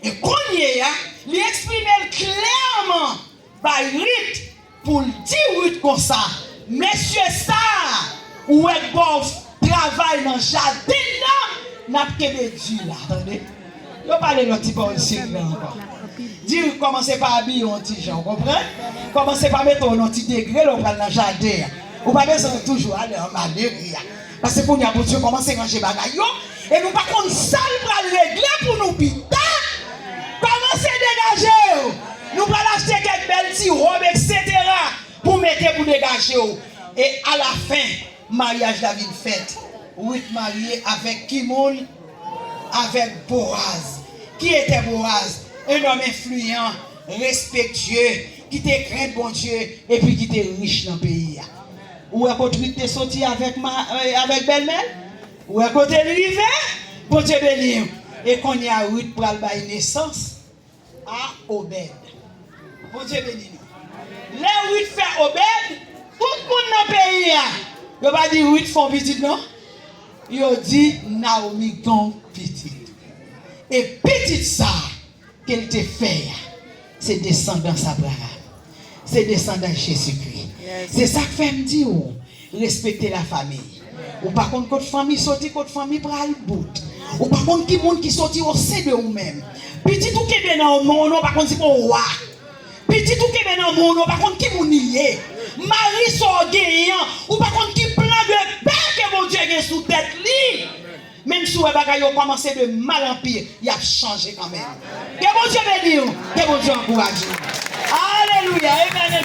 [SPEAKER 3] Et qu'on y est, il exprime clairement par rite pour dire oui comme ça. Messieurs ça, ou est bon travail dans le jardin là, n'a pas de Dieu là, attendez. Yo parle de petit peu ici encore. Dire commencez par habiller un petit gens, comprenez? Commencez par mettre un petit degré là dans le jardin. Ou pas besoin toujours aller en malheur. Parce que pour nous pour Dieu commencer à ranger bagaille et nous pas contre ça pour régler pour nous pita. Commencez à dégager. Nous allons acheter quelques belles petites robes etc. pour mettre pour dégager. Et à la fin, mariage David fait. Oui, marié avec Kimoun, avec Boaz. Qui était Boaz? Un homme influent, respectueux, qui était craint bon Dieu et puis qui était riche dans le pays. Ou à côté de sorti avec belle-mère? Ou à côté de l'hiver? Bon Dieu béni. Et qu'on y a Ruth pour aller naissance à Obed. Bon Dieu béni. Les Ruth fait Obed, tout le monde dans le pays. Il ne va pas dire Ruth font petit, non? Il dit Naomi gon petit. Et petit ça qu'elle te fait, c'est descendance Abraham. C'est descendance Jésus-Christ. Yes. C'est ça que fait me dire, respecter la famille. Ou par contre, votre famille sorti, votre famille prend le bout. Ou par contre, qui monde qui sorti au sein de vous-même. Petit tout qui est dans le monde, par contre, c'est pour roi. Petit tout qui est dans le monde, par contre, qui vous niez. Marie sort gagnant, ou par contre, qui plein de paix que mon Dieu est sous tête li. Même si vous avez commencé de mal en pire, il a changé quand même. Que bon Dieu bénisse, que bon Dieu encourage. Alléluia, amen.